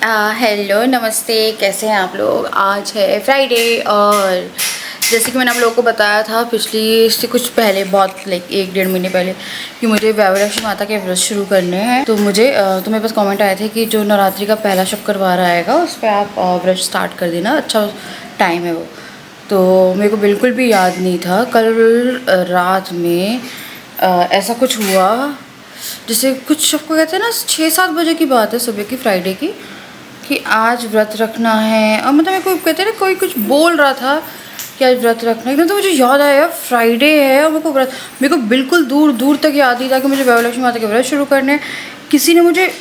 Hello नमस्ते, कैसे हैं आप लोग। आज है फ्राइडे और जैसे कि मैंने आप लोगों को बताया था पिछली से कुछ पहले, बहुत लाइक 1-1.5 महीने पहले, कि मुझे वैभवलक्ष्मी माता के व्रत शुरू करने हैं। तो मुझे तो मेरे पास कमेंट आए थे कि जो नवरात्रि का पहला शुक्रवार आएगा उस पर आप व्रत स्टार्ट कर देना, अच्छा टाइम है वो। तो मेरे को बिल्कुल भी याद नहीं था। कल रात में ऐसा कुछ हुआ, जैसे कुछ सबको कहते हैं ना, 6-7 बजे की बात है, सुबह की, फ्राइडे की, कि आज व्रत रखना है। और मतलब मेरे को कहते हैं ना, कोई कुछ बोल रहा था कि आज व्रत रखना है। एकदम तो मुझे याद आया फ्राइडे है और मेरे को बिल्कुल दूर दूर तक याद नहीं था कि मुझे वैभवलक्ष्मी माता के व्रत शुरू करने हैं। किसी ने मुझे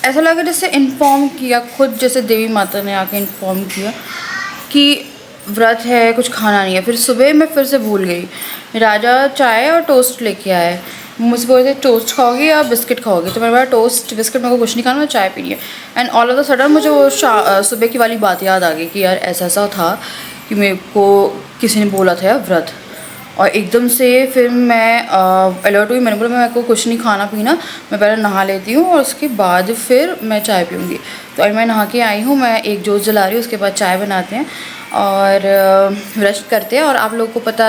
ऐसा लगा जैसे इन्फॉर्म किया, खुद जैसे देवी माता ने आके इन्फॉर्म किया कि व्रत है, कुछ खाना नहीं है। फिर सुबह मैं फिर से भूल गई। राजा चाय और टोस्ट लेके आए, मुझसे बोले थे टोस्ट खाओगी या बिस्किट खाओगी, तो मैंने बोला टोस्ट बिस्किट, मेरे को कुछ नहीं खाना, मैं चाय पीनी है। And all of the sudden मुझे वो सुबह की वाली बात याद आ गई कि यार ऐसा ऐसा था कि मेरे को किसी ने बोला था यार व्रत। और एकदम से फिर मैं अलर्ट हुई। मैंने बोला मेरे को कुछ नहीं खाना पीना, मैं पहले नहा लेती हूँ और उसके बाद फिर मैं चाय पीऊँगी। तो अभी मैं नहा के आई हूँ, मैं एक जोत जला रही हूँ, उसके बाद चाय बनाते हैं और व्रत करते हैं। और आप लोगों को पता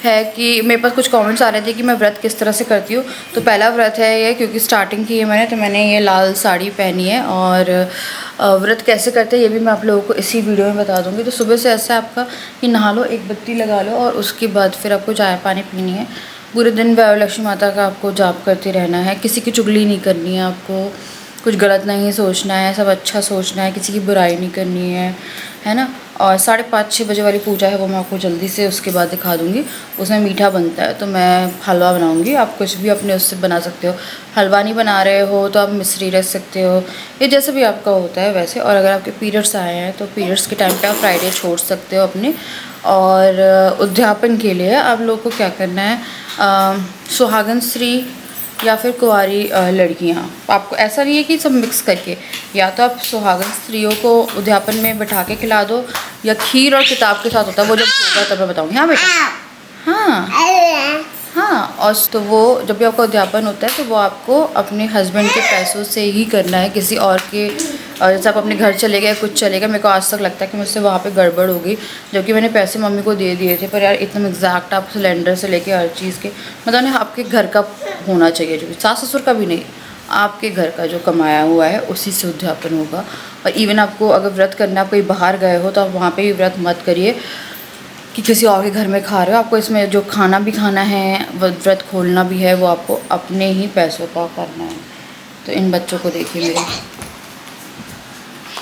है कि मेरे पास कुछ कमेंट्स आ रहे थे कि मैं व्रत किस तरह से करती हूँ। तो पहला व्रत है ये, क्योंकि स्टार्टिंग की है मैंने, तो मैंने ये लाल साड़ी पहनी है। और व्रत कैसे करते हैं ये भी मैं आप लोगों को इसी वीडियो में बता दूँगी। तो सुबह से ऐसा है आपका कि नहा लो, एक बत्ती लगा लो और उसके बाद फिर आपको चाय पानी पीनी है। पूरे दिन वैभवलक्ष्मी माता का आपको जाप करते रहना है, किसी की चुगली नहीं करनी है, आपको कुछ गलत नहीं सोचना है, सब अच्छा सोचना है, किसी की बुराई नहीं करनी है ना। और 5:30-6 बजे वाली पूजा है वो मैं आपको जल्दी से उसके बाद दिखा दूँगी। उसमें मीठा बनता है, तो मैं हलवा बनाऊँगी। आप कुछ भी अपने उससे बना सकते हो। हलवा नहीं बना रहे हो तो आप मिश्री रख सकते हो, ये जैसे भी आपका होता है वैसे। और अगर आपके पीरियड्स आए हैं तो पीरियड्स के टाइम पे आप फ्राइडे छोड़ सकते हो अपने। और उद्यापन के लिए आप लोग को क्या करना है, सुहागन स्त्री या फिर कुंवारी लड़कियाँ, आपको ऐसा नहीं है कि सब मिक्स करके, या तो आप सुहागन स्त्रियों को उद्यापन में बैठा के खिला दो, या खीर और किताब के साथ होता है वो, जब होगा तब मैं बताऊँगी। हाँ बेटा, हाँ हाँ। और तो वो जब भी आपका उद्यापन होता है तो वो आपको अपने हस्बैंड के पैसों से ही करना है, किसी और के जैसे आप अपने घर चले गए, कुछ चले गए। मेरे को आज तक लगता है कि मुझसे वहाँ पे गड़बड़ हो गई, जबकि मैंने पैसे मम्मी को दे दिए थे। पर यार एकदम एग्जैक्ट आप सिलेंडर से लेके हर चीज़ के, मतलब ना आपके घर का होना चाहिए, जो सास ससुर का भी नहीं, आपके घर का जो कमाया हुआ है उसी से उद्यापन होगा। और इवन आपको अगर व्रत करना, आप कहीं बाहर गए हो तो आप वहाँ पे भी व्रत मत करिए कि किसी और के घर में खा रहे हो। आपको इसमें जो खाना भी खाना है, व्रत खोलना भी है, वो आपको अपने ही पैसों का करना है। तो इन बच्चों को देखिए मेरे।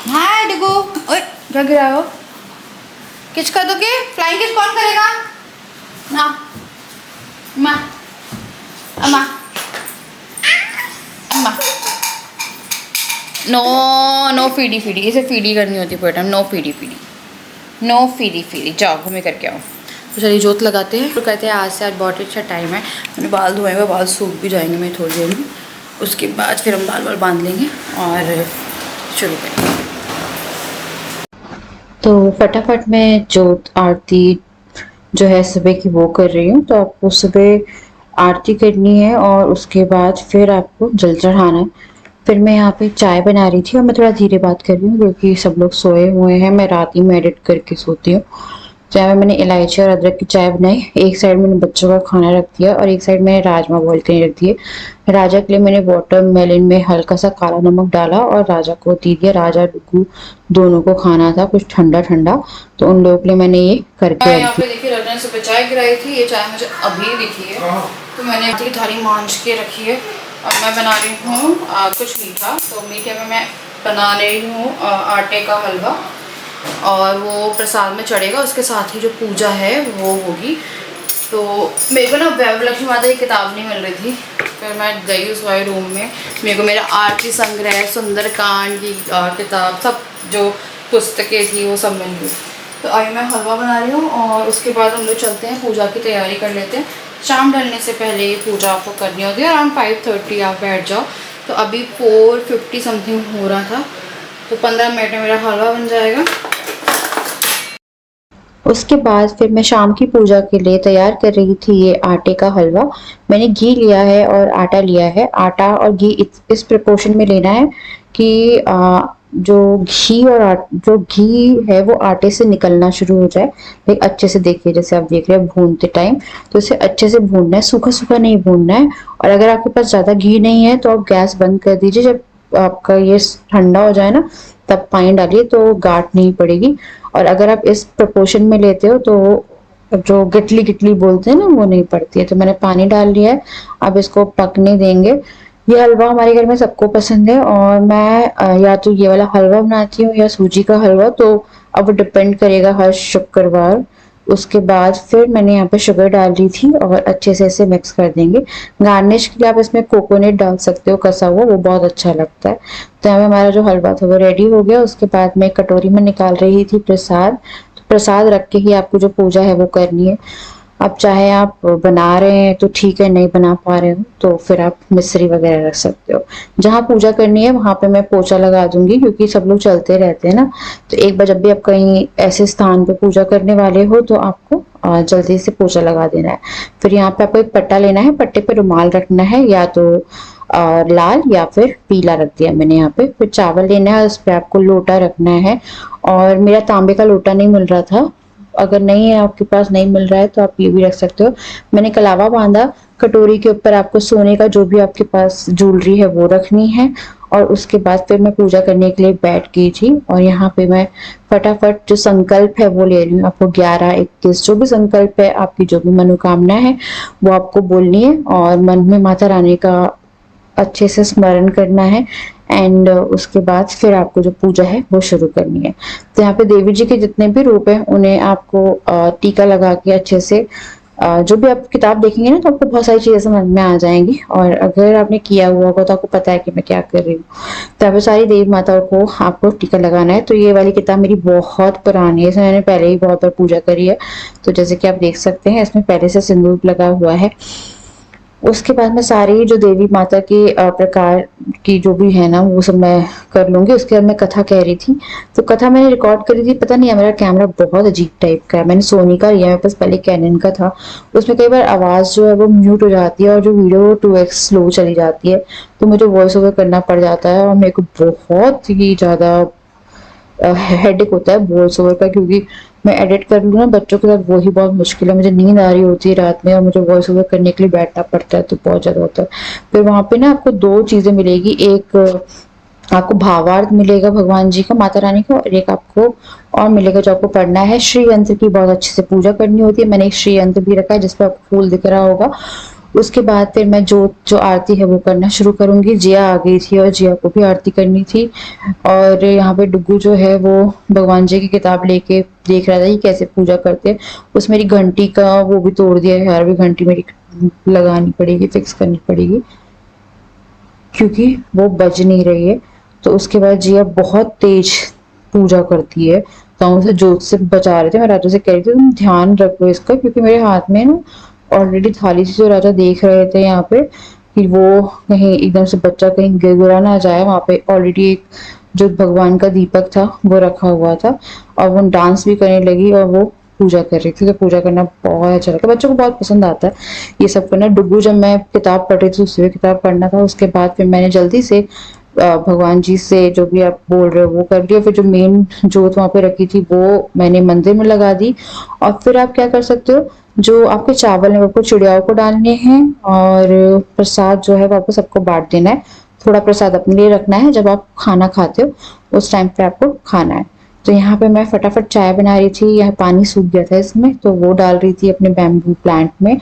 हाँ डिगो, ओए क्या गिरा हो, किच कर दोगे? फ्लाइंग किच कौन करेगा ना? माँ अम्मा अम्मा, नो नो फीडी फीडी, इसे फीडी करनी होती है बेटा, नो फीडी फीडी, नो फीडी फीडी, जाओ घूमे करके आओ। तो चलिए जोत लगाते हैं। तो कहते हैं आज से आज बहुत अच्छा टाइम है। मैंने बाल धोए हुए, बाल सूख भी जाएंगे मैं थोड़ी देर में, उसके बाद फिर हम बाल बांध लेंगे और शुरू करेंगे। तो फटाफट मैं जोत आरती जो है सुबह की वो कर रही हूँ। तो आपको सुबह आरती करनी है और उसके बाद फिर आपको जल चढ़ाना है। फिर मैं यहाँ पे चाय बना रही थी और मैं थोड़ा धीरे बात कर रही हूँ क्योंकि सब लोग सोए हुए हैं। मैं रात ही में एडिट करके सोती हूँ। चाय में मैंने इलायची और अदरक की चाय बनाई। एक साइड मैंने बच्चों का खाना रख दिया और एक साइड मैंने राजमा बॉईल के रख दिए। राजा के लिए मैंने वाटरमेलन में हल्का सा काला नमक डाला और राजा को दे दिया। राजा डुगू दोनों को खाना था कुछ ठंडा ठंडा, तो उन लोगों के लिए मैंने ये करके रख यहाँ पे दिया। देखिए रजनी ने सुबह चाय गिराई थी, ये चाय मुझे अभी दिखी है, तो मैंने आटे की थाली मांझ के रखी है। अब मैं बना रही हूँ कुछ मीठा। तो मीठे में मैं बना रही हूँ आटे का हलवा, और वो प्रसाद में चढ़ेगा। उसके साथ ही जो पूजा है वो होगी। तो मेरे को ना वैभवलक्ष्मी माता की किताब नहीं मिल रही थी, फिर मैं गई उस वाले रूम में, मेरे को मेरा आरती संग्रह, सुंदरकांड की किताब, सब जो पुस्तकें थी वो सब मिल गई। तो अभी मैं हलवा बना रही हूँ और उसके बाद हम लोग चलते हैं, पूजा की तैयारी कर लेते हैं। शाम ढलने से पहले ये पूजा आपको करनी होती है। अराउंड 5:30 आप बैठ जाओ। तो अभी 4:50 समथिंग हो रहा था, तो 15 मिनट में मेरा हलवा बन जाएगा। उसके बाद फिर मैं शाम की पूजा के लिए तैयार कर रही थी ये आटे का हलवा। मैंने घी लिया है और आटा लिया है। आटा और घी इस प्रिपरेशन में लेना है कि जो घी और जो घी है वो आटे से निकलना शुरू हो जाए, एक अच्छे से देखिए, जैसे आप देख रहे हैं भूनते टाइम, तो इसे अच्छे से भूनना है, सूखा सूखा नहीं भूनना है। और अगर आपके पास ज़्यादा घी नहीं है तो आप गैस बंद कर दीजिए। जब आपका ये ठंडा हो जाए ना, तब पानी डालिए तो गांठ नहीं पड़ेगी। और अगर आप इस प्रपोर्शन में लेते हो तो जो गिटली गिटली बोलते हैं ना, वो नहीं पड़ती है। तो मैंने पानी डाल लिया है, अब इसको पकने देंगे। ये हलवा हमारे घर में सबको पसंद है, और मैं या तो ये वाला हलवा बनाती हूँ या सूजी का हलवा, तो अब डिपेंड करेगा हर शुक्रवार। उसके बाद फिर मैंने यहाँ पे शुगर डाल दी थी और अच्छे से इसे मिक्स कर देंगे। गार्निश के लिए आप इसमें कोकोनट डाल सकते हो कसा हुआ, वो बहुत अच्छा लगता है। तो यहाँ पे हमारा जो हलवा था वो रेडी हो गया। उसके बाद मैं कटोरी में निकाल रही थी प्रसाद। तो प्रसाद रख के ही आपको जो पूजा है वो करनी है। अब चाहे आप बना रहे हैं तो ठीक है, नहीं बना पा रहे हो तो फिर आप मिश्री वगैरह रख सकते हो। जहाँ पूजा करनी है वहां पे मैं पोछा लगा दूंगी, क्योंकि सब लोग चलते रहते हैं ना। तो एक बार जब भी आप कहीं ऐसे स्थान पे पूजा करने वाले हो तो आपको जल्दी से पोछा लगा देना है। फिर यहाँ पे आपको एक पट्टा लेना है, पट्टे पे रुमाल रखना है, या तो लाल या फिर पीला रख दिया मैंने यहाँ पे। फिर चावल लेना है, उस पर आपको लोटा रखना है। और मेरा तांबे का लोटा नहीं मिल रहा था, अगर नहीं है आपके पास, नहीं मिल रहा है तो आप ये भी रख सकते हो। मैंने कलावा बांधा, कटोरी के ऊपर आपको सोने का जो भी आपके पास ज्वेलरी है वो रखनी है। और उसके बाद फिर मैं पूजा करने के लिए बैठ गई थी। और यहाँ पे मैं फटाफट जो संकल्प है वो ले रही हूँ। आपको 11, 21 जो भी संकल्प है, आपकी जो भी मनोकामना है वो आपको बोलनी है, और मन में माता रानी का अच्छे से स्मरण करना है। एंड उसके बाद फिर आपको जो पूजा है वो शुरू करनी है। तो यहाँ पे देवी जी के जितने भी रूप हैं उन्हें आपको टीका लगा के अच्छे से, जो भी आप किताब देखेंगे ना तो आपको बहुत सारी चीजें समझ में आ जाएंगी। और अगर आपने किया हुआ होगा तो आपको पता है कि मैं क्या कर रही हूँ। तो यहाँ पे सारी देवी माताओं को आपको टीका लगाना है। तो ये वाली किताब मेरी बहुत पुरानी है, इसमें मैंने पहले ही बहुत बार पूजा करी है। तो जैसे कि आप देख सकते हैं इसमें पहले से सिंदूर लगा हुआ है। उसके बाद मैं सारी जो देवी माता के प्रकार की जो भी है ना वो सब मैं कर लूंगी। उसके बाद मैं कथा कह रही थी, तो कथा मैंने रिकॉर्ड करी थी। पता नहीं है, मेरा कैमरा बहुत अजीब टाइप का है, मैंने सोनी का लिया, मेरे पास पहले कैनन का था। उसमें कई बार आवाज जो है वो म्यूट हो जाती है और जो वीडियो 2x स्लो चली जाती है, तो मुझे वॉइस ओवर करना पड़ जाता है। और मेरे को बहुत ही ज्यादा हेडेक होता है वॉइस ओवर का, क्योंकि मैं एडिट कर लूँ ना बच्चों के साथ, वही बहुत मुश्किल है। मुझे नींद आ रही होती है रात में और मुझे वॉइस ओवर करने के लिए बैठना पड़ता है, तो बहुत ज्यादा होता है। फिर वहां पे ना आपको दो चीजें मिलेगी, एक आपको भावार्थ मिलेगा भगवान जी का, माता रानी का, और एक आपको और मिलेगा जो आपको पढ़ना है। श्री यंत्र की बहुत अच्छे से पूजा करनी होती है। मैंने एक श्री यंत्र भी रखा है जिसपे आपको फूल दिख रहा होगा। उसके बाद फिर मैं जो आरती है वो करना शुरू करूंगी। जिया आ गई थी और जिया को भी आरती करनी थी। और यहाँ पे डुग्गू जो है वो भगवान जी की किताब लेके देख रहा था कि कैसे पूजा करते हैं। उस मेरी घंटी का वो भी तोड़ दिया है यार, भी घंटी मेरी लगानी पड़ेगी, फिक्स करनी पड़ेगी, क्योंकि वो बज नहीं रही है। तो उसके बाद जिया बहुत तेज पूजा करती है, तो हम उसे जोत से बचा रहे थे। मैं राजा से कह रही थी तुम ध्यान रखो इसका, क्योंकि मेरे हाथ में ना ऑलरेडी थाली थी। जो राजा देख रहे थे यहाँ पे कि वो कहीं एकदम से बच्चा कहीं गिरा ना जाए, वहां पे ऑलरेडी एक जो भगवान का दीपक था वो रखा हुआ था। और वो डांस भी करने लगी और वो पूजा कर रही थी। तो पूजा करना बहुत अच्छा लगता है, बच्चों को बहुत पसंद आता है ये सब करना। डुग्गू जब मैं किताब पढ़ रही थी उससे भी किताब पढ़ना था। उसके बाद फिर मैंने जल्दी से भगवान जी से जो भी आप बोल रहे हो वो कर दिया। फिर जो मेन जोत वहां पे रखी थी वो मैंने मंदिर में लगा दी। और फिर आप क्या कर सकते हो, जो आपके चावल है आपको चिड़ियाओं को डालने हैं, और प्रसाद जो है वो आपको सबको बांट देना है। थोड़ा प्रसाद अपने लिए रखना है, जब आप खाना खाते हो उस टाइम पे आपको खाना है। तो यहाँ पे मैं फटाफट चाय बना रही थी, यहाँ पानी सूख गया था इसमें, तो वो डाल रही थी अपने बैम्बू प्लांट में।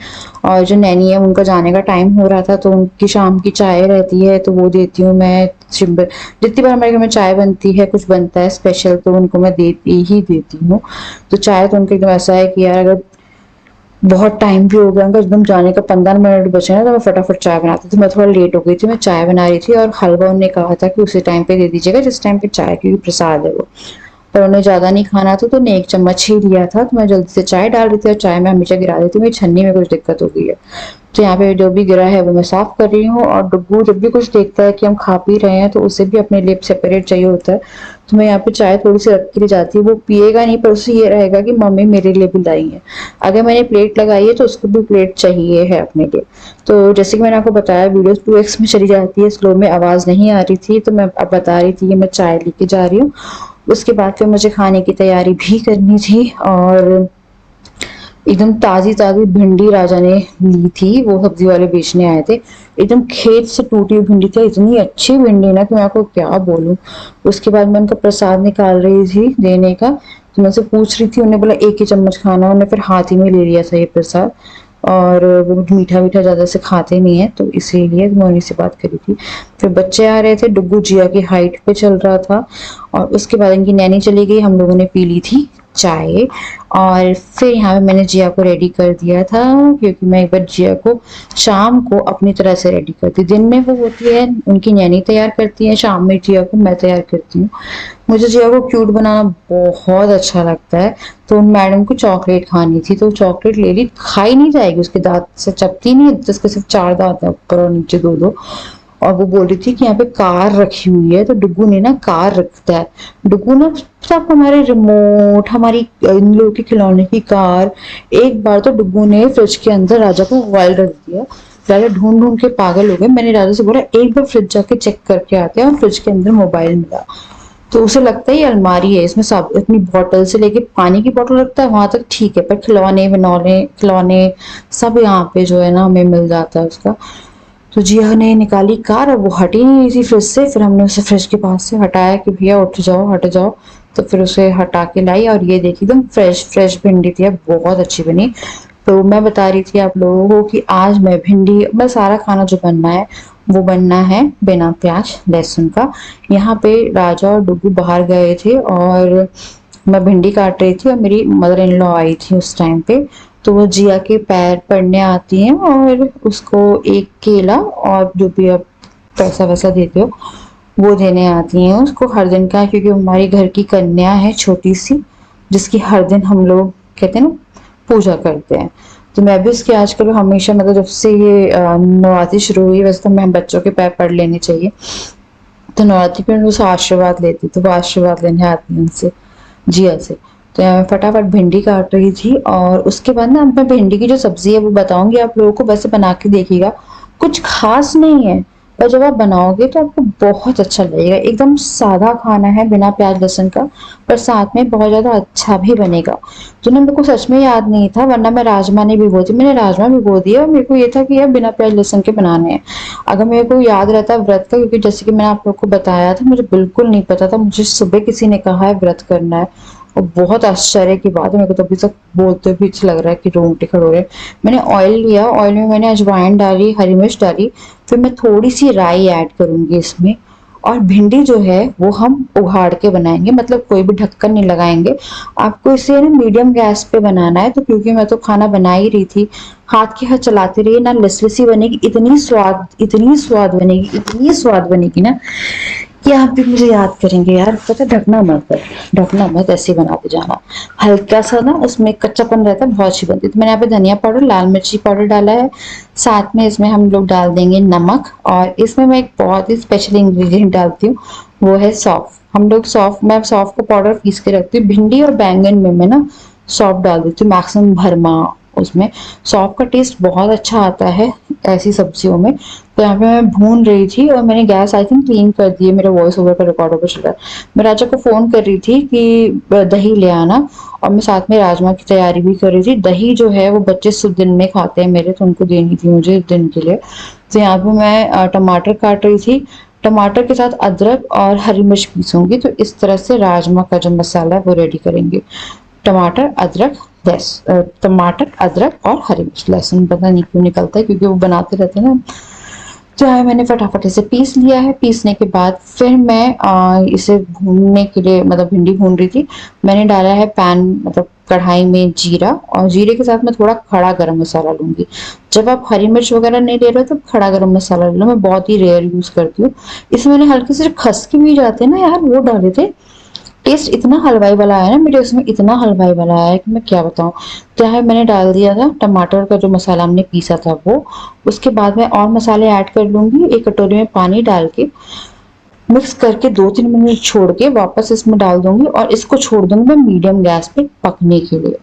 और जो नैनी है उनका जाने का टाइम हो रहा था, तो उनकी शाम की चाय रहती है तो वो देती हूँ मैं। जितनी बार हमारे घर में चाय बनती है, कुछ बनता है स्पेशल, तो उनको मैं देती ही देती हूँ। तो चाय तो उनके एकदम ऐसा है कि यार अगर बहुत टाइम भी हो गया उनका एकदम जाने का 15 मिनट बचे ना, तो मैं फटाफट चाय बनाती थी। मैं थोड़ा लेट हो गई थी, मैं चाय बना रही थी। और हलवा उन्होंने कहा था कि उसी टाइम पे दे दीजिएगा जिस टाइम पे चाय, क्योंकि प्रसाद है वो। पर उन्हें ज्यादा नहीं खाना था तो उन्हें 1 चम्मच ही लिया था। तो मैं जल्दी से चाय डाल रही थी और चाय में हमेशा गिरा देती हूँ, मेरी छन्नी में कुछ दिक्कत हो गई है। तो यहाँ पे जो भी गिरा है वो मैं साफ कर रही हूँ। और डुग्गू जब भी कुछ देखता है कि हम खा पी रहे हैं तो उसे भी अपने लिए सेपरेट चाहिए होता है। तो मैं यहाँ पे चाय थोड़ी सी रख के जाती हूँ, वो पिएगा नहीं पर उसे ये रहेगा कि मम्मी मेरे लिए भी लाई है। अगर मैंने प्लेट लगाई है तो उसको भी प्लेट चाहिए है अपने लिए। तो जैसे कि मैंने आपको बताया वीडियो 2x में चली जाती है, स्लो में आवाज नहीं आ रही थी, तो मैं अब बता रही थी कि मैं चाय लेके जा रही हूँ। उसके बाद फिर मुझे खाने की तैयारी भी करनी थी। और एकदम ताजी ताजी भिंडी राजा ने ली थी, वो सब्जी वाले बेचने आए थे। एकदम खेत से टूटी हुई भिंडी थी, इतनी अच्छी भिंडी ना कि मैं आपको क्या बोलूं। उसके बाद मैं उनका प्रसाद निकाल रही थी देने का, तो मैं उनसे पूछ रही थी, उन्होंने बोला एक ही चम्मच खाना, उन्होंने फिर हाथ ही में ले लिया था ये प्रसाद। और वो मीठा मीठा ज्यादा से खाते नहीं है तो इसीलिए मैं उन्हीं से बात करी थी। फिर बच्चे आ रहे थे, डुग्गू जिया की हाइट पे चल रहा था। और उसके बाद इनकी नैनी चली गई, हम लोगों ने पी ली थी चाय। और फिर यहाँ पे मैंने जिया को रेडी कर दिया था, क्योंकि मैं एक बार जिया को शाम को अपनी तरह से रेडी करती, दिन में वो होती है उनकी नैनी तैयार करती है, शाम में जिया को मैं तैयार करती हूँ। मुझे जिया को क्यूट बनाना बहुत अच्छा लगता है। तो मैडम को चॉकलेट खानी थी तो चॉकलेट ले ली, खाई नहीं जाएगी, उसके दांत से चपती नहीं है, जिसके सिर्फ 4 दांत है, ऊपर और नीचे दो दो। और वो बोल रही थी कि यहाँ पे कार रखी हुई है, तो डुग्गू ने ना कार रखता है। डुग्गू ना सब हमारे रिमोट, हमारी इन लोगों के खिलौने की कार। एक बार तो डुग्गू ने फ्रिज के अंदर राजा को मोबाइल रख दिया। राजा ढूंढ ढूंढ के पागल हो गए। मैंने राजा से बोला एक बार फ्रिज जाके चेक करके आते हैं, और फ्रिज के अंदर मोबाइल मिला। तो उसे लगता है ये अलमारी है, इसमें सब अपनी बॉटल से लेके पानी की बॉटल रखता है, वहां तक ठीक है, पर खिलौने विनौने खिलौने सब यहाँ पे जो है ना हमें मिल जाता है उसका। तो जिया ने निकाली कार और वो हट ही नहीं रही थी फ्रिज से। फिर हमने उसे फ्रिज के पास से हटाया कि भैया उठ जाओ हट जाओ। तो फिर उसे हटा के लाई, और ये देखी एकदम फ्रेश फ्रेश भिंडी थी, बहुत अच्छी बनी। तो मैं बता रही थी आप लोगों को कि आज मैं भिंडी, मैं सारा खाना जो बनना है वो बनना है बिना प्याज लहसुन का। यहाँ पे राजा और डुगू बाहर गए थे और मैं भिंडी काट रही थी, और मेरी मदर इन लॉ आई थी उस टाइम पे। तो वो जिया के पैर पड़ने आती हैं और उसको एक केला और जो भी आप पैसा वैसा देते हो वो देने आती हैं उसको हर दिन का, क्योंकि हमारी घर की कन्या है छोटी सी, जिसकी हर दिन हम लोग कहते हैं ना पूजा करते हैं। तो मैं भी उसकी आजकल हमेशा, मतलब जब से ये नवरात्रि शुरू हुई, वैसे तो मैं बच्चों के पैर पड़ लेने चाहिए, तो नवरात्रि पे उनसे आशीर्वाद लेती, तो वो आशीर्वाद लेने आती है उनसे, जिया से। तो मैं फटाफट भिंडी काट रही थी, और उसके बाद ना मैं भिंडी की जो सब्जी है वो बताऊंगी आप लोगों को, वैसे बना के देखिएगा, कुछ खास नहीं है, पर जब आप बनाओगे तो आपको बहुत अच्छा लगेगा। एकदम सादा खाना है बिना प्याज लहसुन का, पर साथ में बहुत ज्यादा अच्छा भी बनेगा। तो ना मेरे को सच में याद नहीं था, वरना मैं राजमा नहीं भिगो दी, मैंने राजमा भिगो दिया, और मेरे को ये था कि यार बिना प्याज लहसुन के बनाने हैं। अगर मेरे को याद रहता व्रत का, क्योंकि जैसे कि मैंने आप लोग को बताया था मुझे बिल्कुल नहीं पता था, मुझे सुबह किसी ने कहा है व्रत करना है, और बहुत आश्चर्य की बात है, मेरे को तो अभी तक बोलते भी अच्छा लग रहा है कि रोंगटे खड़े हो रहे हैं। मैंने ऑयल लिया, ऑयल में मैंने अजवाइन डाली, हरी मिर्च डाली, फिर मैं थोड़ी सी राई ऐड करूंगी इसमें। और भिंडी जो है वो हम उघाड़ के बनाएंगे, मतलब कोई भी ढक्कन नहीं लगाएंगे। आपको इसे ना मीडियम गैस पे बनाना है, तो क्योंकि मैं तो खाना बना ही रही थी, हाथ के हाथ चलाते रहिए ना, लसलसी बनेगी, इतनी स्वाद बनेगी, इतनी स्वाद बनेगी ना कि आप भी मुझे याद करेंगे यार, पता ढकना मत कर, ढकना मत, ऐसे बनाते जाना। हल्का सा ना उसमें कच्चापन रहता है, बहुत अच्छी बनती है। तो मैंने यहाँ पे धनिया पाउडर, लाल मिर्ची पाउडर डाला है, साथ में इसमें हम लोग डाल देंगे नमक, और इसमें मैं एक बहुत ही स्पेशल इंग्रेडिएंट डालती हूँ, वो है सौंफ। हम लोग सौंफ, मैं सौंफ को पाउडर पीस के रखती हूँ। भिंडी और बैंगन में मैं ना सौंफ डाल देती हूँ मैक्सिमम भरमा, उसमें सौंफ का टेस्ट बहुत अच्छा आता है ऐसी सब्जियों में। तो यहाँ पे मैं भून रही थी, और मैंने गैस आई थिंक क्लीन कर दी है, मेरा वॉइस ओवर का रिकॉर्ड होकर चल रहा है। मैं राजा को फोन कर रही थी कि दही ले आना, और मैं साथ में राजमा की तैयारी भी कर रही थी। दही जो है वो बच्चे शुद्ध दिन में खाते हैं मेरे, तो उनको देनी थी मुझे दिन के लिए। तो यहाँ पे मैं टमाटर काट रही थी, टमाटर के साथ अदरक और हरी मिर्च पीसूंगी, तो इस तरह से राजमा का जो मसाला है वो रेडी करेंगे। टमाटर अदरक टमाटर अदरक और हरी मिर्च, लहसुन पता नहीं क्यों निकलता है क्योंकि वो बनाते रहते हैं ना। तो है मैंने फटाफट इसे पीस लिया है। पीसने के बाद फिर मैं इसे भूनने के लिए, मतलब भिंडी भून रही थी, मैंने डाला है पैन, मतलब कढ़ाई में जीरा, और जीरे के साथ मैं थोड़ा खड़ा गरम मसाला लूंगी। जब आप हरी मिर्च वगैरह नहीं ले रहे हो तो खड़ा गरम मसाला ले लो, मैं बहुत ही रेयर यूज करती हूँ। इसमें मैंने हल्के से खसके भी जाते हैं ना यार, वो डाले थे, टेस्ट इतना हलवाई वाला आया ना मेरे उसमें, इतना हलवाई वाला आया कि मैं क्या बताऊं। तो यहाँ पे मैंने डाल दिया था टमाटर का जो मसाला हमने पीसा था वो। उसके बाद मैं और मसाले ऐड कर लूंगी, एक कटोरी में पानी डाल के मिक्स करके 2-3 मिनट छोड़ के वापस इसमें डाल दूंगी और इसको छोड़ दूंगी मैं मीडियम गैस पे पकने के लिए।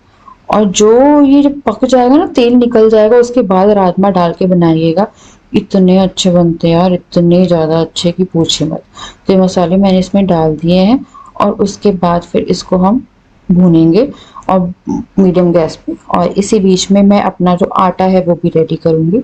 और जो ये जब पक जाएगा ना, तेल निकल जाएगा, उसके बाद राजमा डाल के बनाइएगा। इतने अच्छे बनते हैं यार, इतने ज़्यादा अच्छे कि पूछिए मत। तो ये मसाले मैंने इसमें डाल दिए हैं और उसके बाद फिर इसको हम भूनेंगे और मीडियम गैस पे। और इसी बीच में मैं अपना जो आटा है वो भी रेडी करूंगी,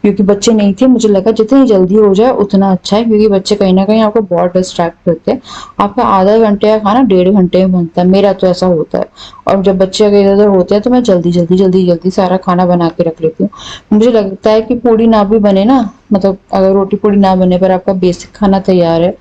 क्योंकि बच्चे नहीं थे, मुझे लगा जितनी जल्दी हो जाए उतना अच्छा है, क्योंकि बच्चे कहीं ना कहीं आपको बहुत डिस्ट्रैक्ट करते हैं। आपका आधा घंटे का खाना 1.5 घंटे में बनता है, मेरा तो ऐसा होता है। और जब बच्चे अगर इधर उधर होते हैं तो मैं जल्दी जल्दी जल्दी जल्दी सारा खाना बना के रख लेती हूँ। मुझे लगता है कि पूड़ी ना भी बने ना, मतलब अगर रोटी पूड़ी ना बने पर आपका बेसिक खाना तैयार है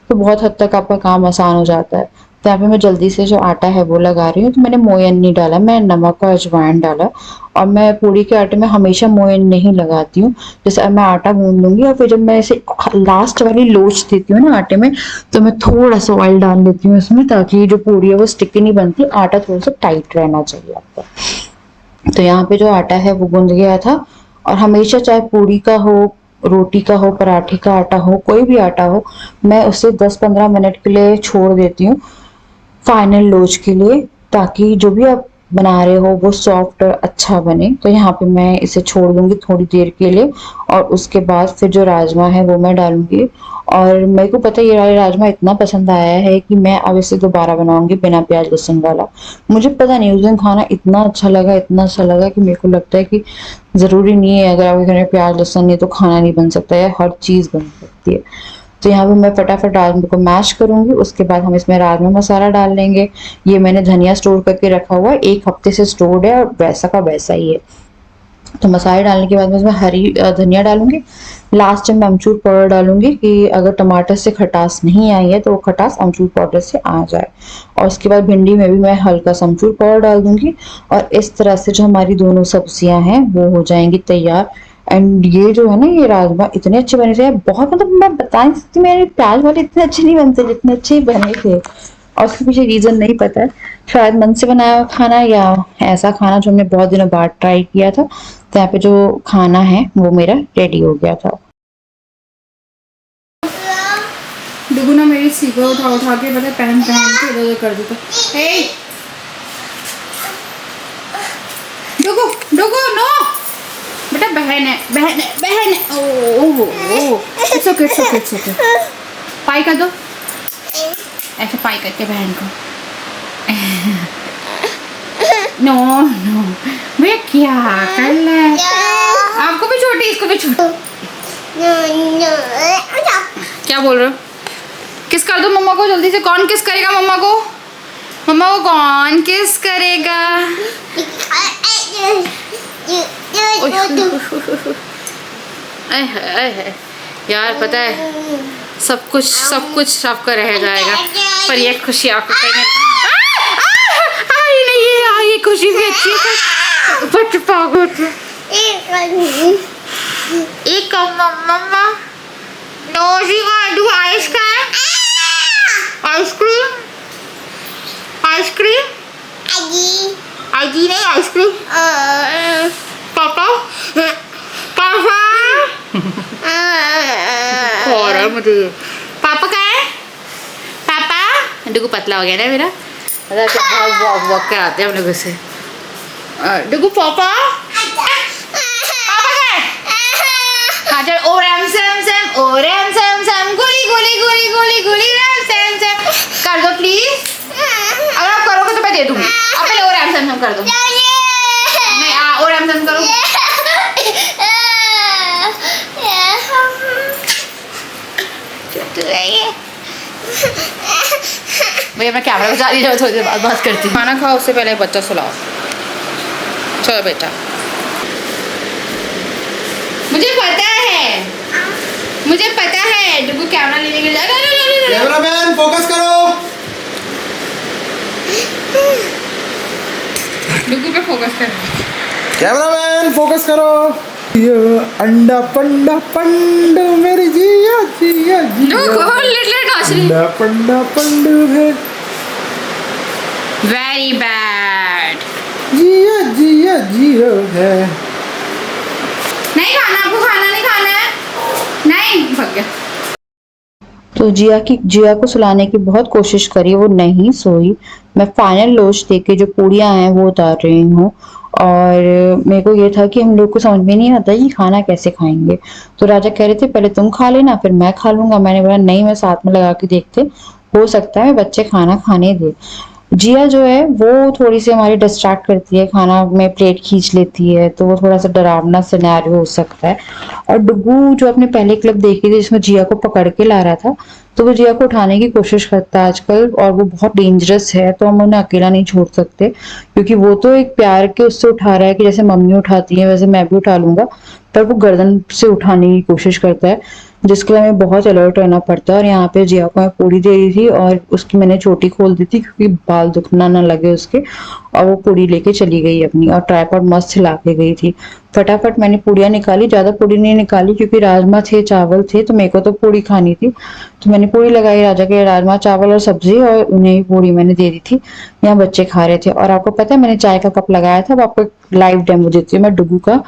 तो बहुत हद तक आपका काम आसान हो जाता है। तो यहाँ पे मैं जल्दी से जो आटा है वो लगा रही हूँ। तो मैंने मोयन नहीं डाला, मैं नमक और अजवाइन डाला। और मैं पूड़ी के आटे में हमेशा मोयन नहीं लगाती हूँ। जैसे अब मैं आटा गूंद लूंगी और फिर जब मैं इसे लास्ट वाली लोच देती हूँ ना आटे में, तो मैं थोड़ा सा ऑयल डाल लेती हूँ इसमें, ताकि जो पूड़ी है वो स्टिकी नहीं बनती, आटा थोड़ा सा टाइट रहना चाहिए आपका। तो यहाँ पे जो आटा है वो गूंद गया था। और हमेशा चाहे पूड़ी का हो, रोटी का हो, पराठे का आटा हो, कोई भी आटा हो, मैं उसे 10-15 मिनट के लिए छोड़ देती हूँ फाइनल लोच के लिए, ताकि जो भी आप बना रहे हो वो सॉफ्ट और अच्छा बने। तो यहाँ पे मैं इसे छोड़ दूंगी थोड़ी देर के लिए और उसके बाद फिर जो राजमा है वो मैं डालूंगी। और मेरे को पता है ये राजमा इतना पसंद आया है कि मैं अब इसे दोबारा बनाऊंगी बिना प्याज लहसुन वाला। मुझे पता नहीं उस दिन खाना इतना अच्छा लगा, इतना अच्छा लगा कि मेरे को लगता है कि ज़रूरी नहीं है अगर आपके घर में प्याज लहसुन नहीं तो खाना नहीं बन सकता है, हर चीज़ बन सकती है। तो यहाँ पे मैं फटाफट राजमा को मैश करूंगी। उसके बाद हम इसमें राजमा मसाला डाल लेंगे। ये मैंने धनिया स्टोर करके रखा हुआ है, 1 हफ्ते से स्टोर्ड है और वैसा का वैसा ही है। तो मसाले डालने के बाद मैं इसमें हरी धनिया डालूंगी। लास्ट में अमचूर पाउडर डालूंगी कि अगर टमाटर से खटास नहीं आई है तो वो खटास अमचूर पाउडर से आ जाए। और उसके बाद भिंडी में भी मैं हल्का सा अमचूर पाउडर डाल दूंगी। और इस तरह से जो हमारी दोनों सब्जियां हैं वो हो जाएंगी तैयार। एंड ये जो है ना, ये राजमा इतने अच्छे बने थे बहुत, मतलब मैं बता नहीं सकती, मेरे प्याज वाले इतने अच्छे नहीं बनते जितने अच्छे बने थे। और उसके पीछे रीजन नहीं पता है, शायद मन से बनाया हुआ खाना या ऐसा खाना जो हमने बहुत दिनों बाद ट्राई किया था। तो यहाँ पे जो खाना है वो मेरा रेडी हो गया था। डुगू ना मेरी सीखो उठा उठा के पता पहन पहन के इधर उधर कर देता। हे डुगू डुगू नो बेटा, बहन है बहन है बहन है। Oh it's okay it's okay it's okay. पाई कर दो, ऐसे पाई करके बहन को। नो नो भैया क्या कर रहा है, आपको भी छोटी इसको भी छोटी। क्या बोल रहे हो? किस कर दो मम्मा को जल्दी से। कौन किस करेगा मम्मा को? मम्मा को कौन किस करेगा? यार पता है सब कुछ आपका रह जाएगा, पर ये खुशी आपको कहीं नहीं, ये खुशी भी अच्छी है। बच्चे पागल एक mama no she want to ice cream ice cream आजी नहीं आइसक्रीम। पापा पापा और मुझे पापा का है पापा। डुगू पतला हो गया ना मेरा, वॉक कराते हैं हम लोग से। डुगू पापा पापा का है। हाँ चल ओरम सम सम ओरम सम सम गोली गोली गोली गोली गोली राम सम सम कर दो प्लीज। अगर आप करोगे तो मैं दे दूंगी। आप पहले ओरम सम सम कर दो। नहीं ओरम सम करो। भैया मैं कैमरा बजा दी, जाओ थोड़ी देर बाद बात करती हूँ। खाना खाओ उससे पहले बच्चा सुलाओ। चलो बेटा, मुझे पता है डुगू कैमरा लेने के जाएगा। कैमरामैन फोकस करो। डुगू पे फोकस कर। कैमरामैन फोकस करो। ये अंडा पंडा पंडू मेरी जिया जिया जिया। डुगू लिटिल नौशरी। अंडा पंडा पंडू है वेरी बैड। जिया जिया जियो है। नहीं खाना, आपको खाना नहीं खाना है, नहीं भाग गया। तो जिया को सुलाने की बहुत कोशिश करी, वो नहीं सोई। मैं फाइनल लोच दे के जो पूड़ियाँ हैं वो उतार रही हूँ। और मेरे को ये था कि हम लोग को समझ में नहीं आता कि खाना कैसे खाएंगे। तो राजा कह रहे थे पहले तुम खा लेना फिर मैं खा लूंगा। मैंने बोला नहीं, मैं साथ में लगा के देखते, हो सकता है बच्चे खाना खाने दे। जिया जो है वो थोड़ी सी हमारी डिस्ट्रैक्ट करती है, खाना में प्लेट खींच लेती है, तो वो थोड़ा सा डरावना सिनेरियो हो सकता है। और डुगू जो आपने पहले क्लिप देखी थी जिसमें जिया को पकड़ के ला रहा था, तो वो जिया को उठाने की कोशिश करता है आजकल, और वो बहुत डेंजरस है, तो हम उन्हें अकेला नहीं छोड़ सकते। क्योंकि वो तो एक प्यार के उससे उठा रहा है कि जैसे मम्मी उठाती है वैसे मैं भी उठा लूंगा, पर वो गर्दन से उठाने की कोशिश करता है, जिसके लिए हमें बहुत अलर्ट रहना पड़ता है। और यहाँ पे जिया को मैं पूड़ी दे रही थी और उसकी मैंने चोटी खोल दी थी क्योंकि बाल दुखना ना लगे उसके, और वो पूड़ी लेके चली गई अपनी, और ट्राइपॉड मस्त हिला के गई थी। फटाफट मैंने पूड़ियाँ निकाली, ज्यादा पूड़ी नहीं निकाली क्योंकि राजमा थे चावल थे, तो मेरे को तो पूड़ी खानी थी, तो मैंने पूड़ी लगाई राजा के, राजमा चावल और सब्जी, और उन्हें पूड़ी मैंने दे दी थी। यहाँ बच्चे खा रहे थे। और आपको पता है मैंने चाय का कप लगाया था, अब आपको लाइव डेमो देती हूँ। मैं डुगू का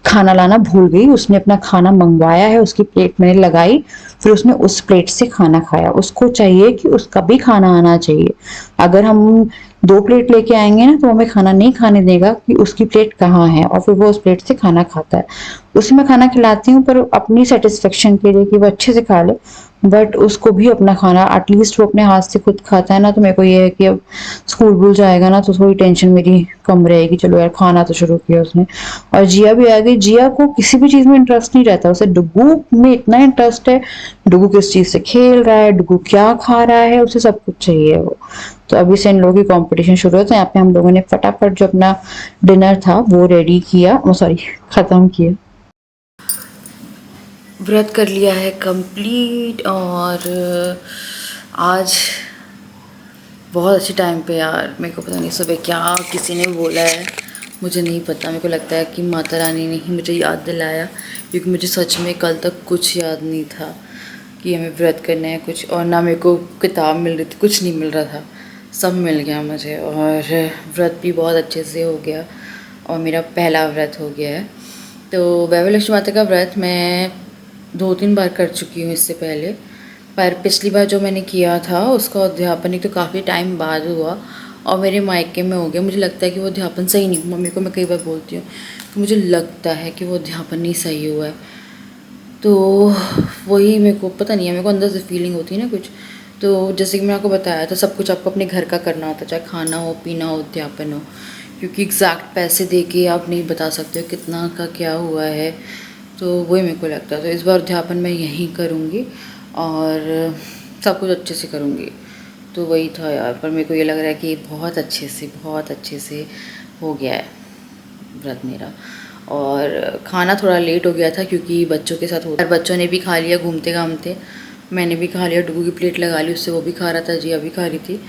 खाना लाना भूल गई, उसने अपना खाना मंगवाया है, उसकी प्लेट मैंने लगाई, फिर उसने उस प्लेट से खाना खाया। उसको चाहिए कि उसका भी खाना आना चाहिए। अगर हम 2 प्लेट लेके आएंगे ना तो हमें खाना नहीं खाने देगा कि उसकी प्लेट कहाँ है, और फिर वो उस प्लेट से खाना खाता है। उसे मैं खाना खिलाती हूँ पर अपनी सेटिस्फेक्शन के लिए कि वो अच्छे से खा ले, बट उसको भी अपना खाना एटलीस्ट वो अपने हाथ से खुद खाता है ना, तो मेरे को ये है कि अब स्कूल भूल जाएगा ना तो थोड़ी टेंशन मेरी कम रहेगी। चलो यार, खाना तो शुरू किया उसने। और जिया भी आ गई। जिया को किसी भी चीज में इंटरेस्ट नहीं रहता, उसे डुगू में इतना इंटरेस्ट है, डुगू किस चीज से खेल रहा है, डुगू क्या खा रहा है, उसे सब कुछ चाहिए वो। तो अभी से इन लोगों की कंपटीशन शुरू है। तो यहाँ पे हम लोगों ने फटाफट जो अपना डिनर था वो रेडी किया, सॉरी खत्म किया। व्रत कर लिया है कंप्लीट, और आज बहुत अच्छे टाइम पे यार, मेरे को पता नहीं सुबह क्या किसी ने बोला है, मुझे नहीं पता। मेरे को लगता है कि माता रानी ने ही मुझे याद दिलाया, क्योंकि मुझे सच में कल तक कुछ याद नहीं था कि हमें व्रत करना है कुछ, और ना मेरे को किताब मिल रही थी, कुछ नहीं मिल रहा था, सब मिल गया मुझे। और व्रत भी बहुत अच्छे से हो गया, और मेरा पहला व्रत हो गया है। तो वैभव लक्ष्मी माता का व्रत मैं 2-3 बार कर चुकी हूँ इससे पहले, पर पिछली बार जो मैंने किया था उसका अध्यापन एक तो काफ़ी टाइम बाद हुआ, और मेरे मायके में हो गया। मुझे लगता है कि वो अध्यापन सही नहीं, मम्मी को मैं कई बार बोलती हूँ कि मुझे लगता है कि वो अध्यापन नहीं सही हुआ है। तो वही मेरे को पता नहीं है, मेरे को अंदर से फीलिंग होती है ना कुछ। तो जैसे कि मैंने आपको बताया था, सब कुछ आपको अपने घर का करना होता है, चाहे खाना हो, पीना हो, अध्यापन हो, क्योंकि एग्जैक्ट पैसे दे के आप नहीं बता सकते हो कितना का क्या हुआ है। तो वही मेरे को लगता है। तो इस बार अध्यापन मैं यहीं करूँगी और सब कुछ अच्छे से करूँगी। तो वही था यार, पर मेरे को ये लग रहा है कि बहुत अच्छे से हो गया है व्रत मेरा। और खाना थोड़ा लेट हो गया था क्योंकि बच्चों के साथ होता है, बच्चों ने भी खा लिया घूमते घामते, मैंने भी खा लिया, डुगू की प्लेट लगा ली उससे, वो भी खा रहा था, जिया भी खा रही थी।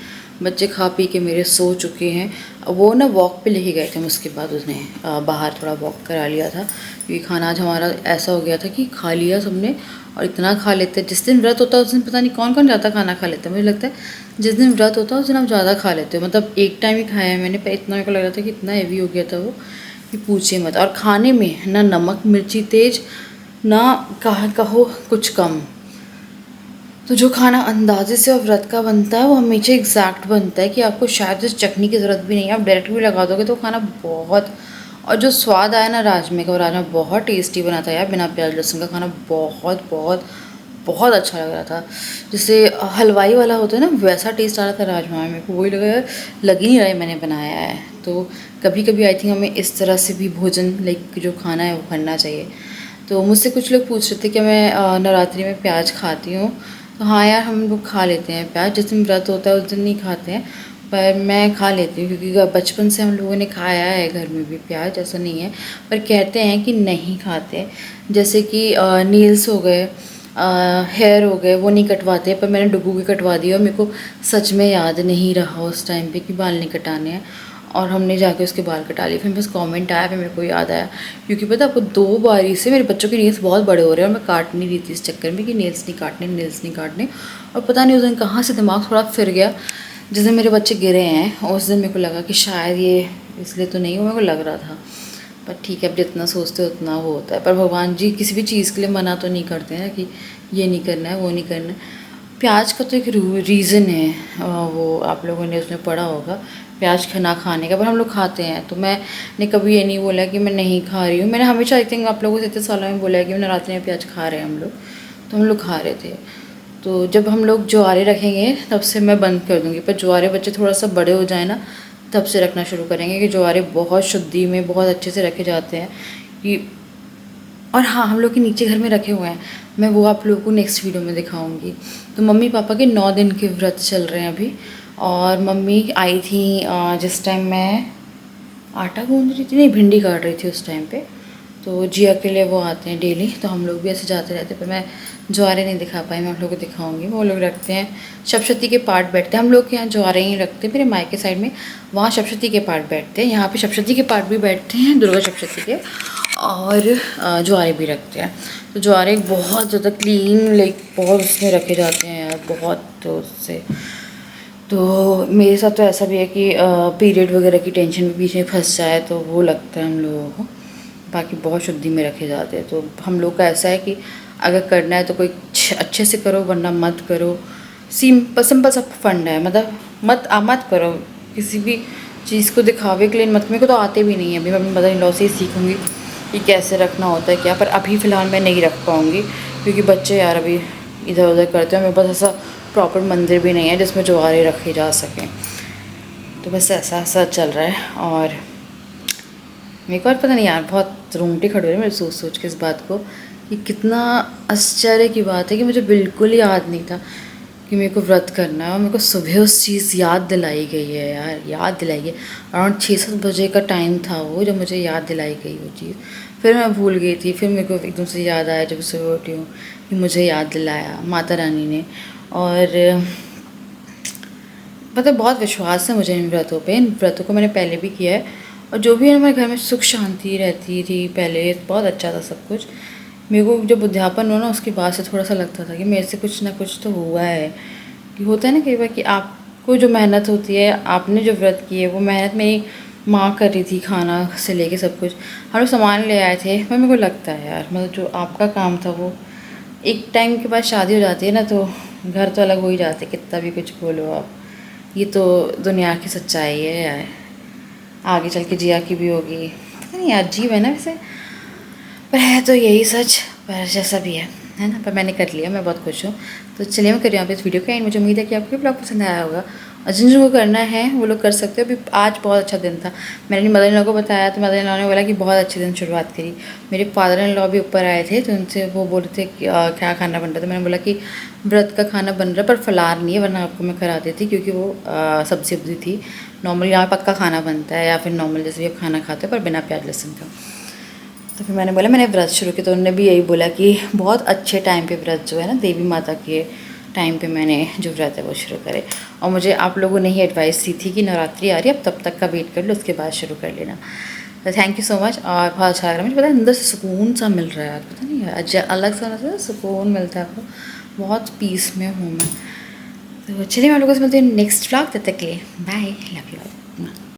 बच्चे खा पी के मेरे सो चुके हैं। वो ना वॉक पे लेके गए थे, उसके बाद उसने बाहर थोड़ा वॉक करा लिया था, क्योंकि खाना आज हमारा ऐसा हो गया था कि खा लिया सबने, और इतना खा लेते हैं। जिस दिन व्रत होता है उस दिन पता नहीं कौन कौन ज़्यादा खाना खा लेता है। मुझे लगता है जिस दिन व्रत होता है उस दिन आप ज़्यादा खा लेते हो, मतलब एक टाइम ही खाया है मैंने, पर इतना मेरे को लग रहा था कि इतना हैवी हो गया था वो कि पूछिए मत। और खाने में ना नमक मिर्ची तेज, ना कहो कुछ कम। तो जो खाना अंदाजे से और व्रत का बनता है वो हमेशा एग्जैक्ट बनता है कि आपको शायद इस चटनी की ज़रूरत भी नहीं है, आप डायरेक्ट भी लगा दोगे तो खाना बहुत। और जो स्वाद आया ना राजमे का, वो राजमा बहुत टेस्टी बना था यार, बिना प्याज लहसुन का खाना बहुत बहुत बहुत अच्छा लग रहा था। जैसे हलवाई वाला होता है ना, वैसा टेस्ट आ रहा था राजमा में। मेरे को वही लगा यार, लग ही नहीं रहा है मैंने बनाया है। तो कभी कभी आई थिंक हमें इस तरह से भी भोजन लाइक जो खाना है वो करना चाहिए। तो मुझसे कुछ लोग पूछ रहे थे कि मैं नवरात्रि में प्याज खाती हूँ। तो हाँ यार, हम लोग खा लेते हैं प्याज, जिस दिन व्रत होता है उस दिन नहीं खाते हैं, पर मैं खा लेती हूँ क्योंकि बचपन से हम लोगों ने खाया है घर में भी प्याज, ऐसा नहीं है। पर कहते हैं कि नहीं खाते, जैसे कि नील्स हो गए, हेयर हो गए, वो नहीं कटवाते। पर मैंने डुगू के कटवा दिया और मेरे को सच में याद नहीं रहा उस टाइम पे कि बाल नहीं कटाने हैं, और हमने जाके उसके बाल कटा लिए। फिर बस कमेंट आया, फिर मेरे को याद आया, क्योंकि पता आपको 2 बारी से मेरे बच्चों के नेल्स बहुत बड़े हो रहे हैं, और मैं काट नहीं रही थी इस चक्कर में कि नेल्स नहीं काटने। और पता नहीं उस दिन कहाँ से दिमाग थोड़ा फिर गया, जिस दिन मेरे बच्चे गिरे हैं उस दिन मेरे को लगा कि शायद ये इसलिए तो नहीं हो, मेरे को लग रहा था। पर ठीक है, अब जितना सोचते हो उतना वो होता है। पर भगवान जी किसी भी चीज़ के लिए मना तो नहीं करते हैं कि ये नहीं करना है वो नहीं करना है। प्याज का तो एक रीज़न है, वो आप लोगों ने उसमें पढ़ा होगा, प्याज ना खाने का, पर हम लोग खाते हैं। तो मैंने कभी ये नहीं बोला कि मैं नहीं खा रही हूँ। मैंने हमेशा आई थिंक आप लोगों से इतने सालों में बोला है कि नवरात्रि में प्याज खा रहे हैं हम लोग, तो हम लोग खा रहे थे। तो जब हम लोग ज्वारे रखेंगे तब से मैं बंद कर दूँगी। पर ज्वारे बच्चे थोड़ा सा बड़े हो जाए ना तब से रखना शुरू करेंगे, कि ज्वारे बहुत शुद्धि में बहुत अच्छे से रखे जाते हैं कि। और हाँ, हम लोग के नीचे घर में रखे हुए हैं, मैं वो आप लोगों को नेक्स्ट वीडियो में दिखाऊंगी। तो मम्मी पापा के 9 दिन के व्रत चल रहे हैं अभी। और मम्मी आई थी जिस टाइम मैं आटा गूंद रही थी, नहीं भिंडी काट रही थी उस टाइम पे। तो जिया के लिए वो आते हैं डेली, तो हम लोग भी ऐसे जाते रहते। पर मैं ज्वारे नहीं दिखा पाई, मैं आप लोगों को दिखाऊंगी। वो लोग रखते हैं सप्तशती के पाठ बैठते हैं। हम लोग के यहाँ ज्वारे ही रखते हैं, मेरे मायके साइड में वहाँ सप्तशती के पाठ बैठते हैं। यहाँ पे सप्तशती के पाठ भी बैठते हैं, दुर्गा सप्तशती के, और ज्वारे भी रखते हैं। तो ज्वारे बहुत ज़्यादा क्लीन लाइक बहुत उसमें रखे जाते हैं यार, बहुत। तो उससे तो मेरे साथ तो ऐसा भी है कि पीरियड वगैरह की टेंशन में बीच में फंस जाए तो वो लगता है हम लोगों को। बाकी बहुत शुद्धि में रखे जाते हैं। तो हम लोग का ऐसा है कि अगर करना है तो कोई अच्छे से करो, वरना मत करो। सिंपल सा फंड है, मतलब मत करो किसी भी चीज़ को दिखावे के लिए मत। मेरे को तो आते भी नहीं है, अभी मैं अपनी मदर इन लॉ से ही सीखूँगी कि कैसे रखना होता है क्या। पर अभी फ़िलहाल मैं नहीं रख पाऊँगी क्योंकि बच्चे यार अभी इधर उधर करते हैं। मेरे पास ऐसा प्रॉपर मंदिर भी नहीं है जिसमें ज्वारे रखे जा सकें। तो बस ऐसा चल रहा है। और मेरे को और पता नहीं यार, बहुत रोंगटे खड़े हो रहे हैं मेरे सोच के इस बात को, कि कितना आश्चर्य की बात है कि मुझे बिल्कुल ही याद नहीं था कि मेरे को व्रत करना है। और मेरे को सुबह उस चीज़ याद दिलाई गई है यार, याद दिलाई गई। अराउंड 6-7 बजे का टाइम था वो जब मुझे याद दिलाई गई वो चीज़। फिर मैं भूल गई थी, फिर मेरे को एकदम से याद आया जब सुबह उठी हूँ कि मुझे याद दिलाया माता रानी ने। और मतलब बहुत विश्वास है मुझे इन व्रतों पे। इन व्रतों को मैंने पहले भी किया है, और जो भी है हमारे घर में सुख शांति रहती थी पहले, बहुत अच्छा था सब कुछ। मेरे को जब उद्यापन हुआ ना उसके बाद से थोड़ा सा लगता था कि मेरे से कुछ ना कुछ तो हुआ है। कि होता है ना कई बार कि आपको जो मेहनत होती है, आपने जो व्रत की है वो मेहनत मेरी माँ कर रही थी, खाना से लेके सब कुछ हम लोग सामान ले आए थे। पर मेरे को लगता है यार, मतलब जो आपका काम था वो एक टाइम के बाद शादी हो जाती है ना तो घर तो अलग हो ही जाते, कितना भी कुछ बोलो आप। ये तो दुनिया की सच्चाई है यार, आगे चल के जिया की भी होगी, पता नहीं यार, अजीब है ना वैसे, पर है तो यही सच। पर जैसा भी है ना, पर मैंने कर लिया, मैं बहुत खुश हूँ। तो चलिए मैं कर रही हूँ इस वीडियो का एंड। मुझे उम्मीद है कि आपको ब्लॉग पसंद आया होगा, और जिन जिनको करना है वो लोग कर सकते हो। अभी आज बहुत अच्छा दिन था, मैंने अपनी मदर इन लॉ को बताया तो मदर इन लॉ ने बोला कि बहुत अच्छे दिन शुरुआत करी। मेरे फादर इन लॉ भी ऊपर आए थे तो उनसे वो बोल रहे थे कि क्या खाना बन रहा था। मैंने बोला कि व्रत का खाना बन रहा है पर फलार नहीं है, वरना आपको मैं करा देती, क्योंकि वो सब्जी उब्जी थी। नॉर्मल यहाँ पक्का खाना बनता है, या फिर नॉर्मल जैसे भी आप खाना खाते हो पर बिना प्याज लहसुन का। तो फिर मैंने बोला मैंने व्रत शुरू किया, तो उन्होंने भी यही बोला कि बहुत अच्छे टाइम पे व्रत जो है ना देवी माता के टाइम पे मैंने जो व्रत है वो शुरू करे। और मुझे आप लोगों ने ही एडवाइस दी थी कि नवरात्रि आ रही है, अब तब तक का वेट कर लो, उसके बाद शुरू कर लेना। तो थैंक यू सो मच, और बहुत अच्छा लग रहा है मुझे। पता है अंदर से सुकून सा मिल रहा है, पता नहीं है अलग सा सुकून मिलता है आपको, बहुत पीस में हूँ मैं। तो चलिए मैं आप लोगों से मिलती हूँ नेक्स्ट व्लॉग, तब तक के लिए बाय, लव यू।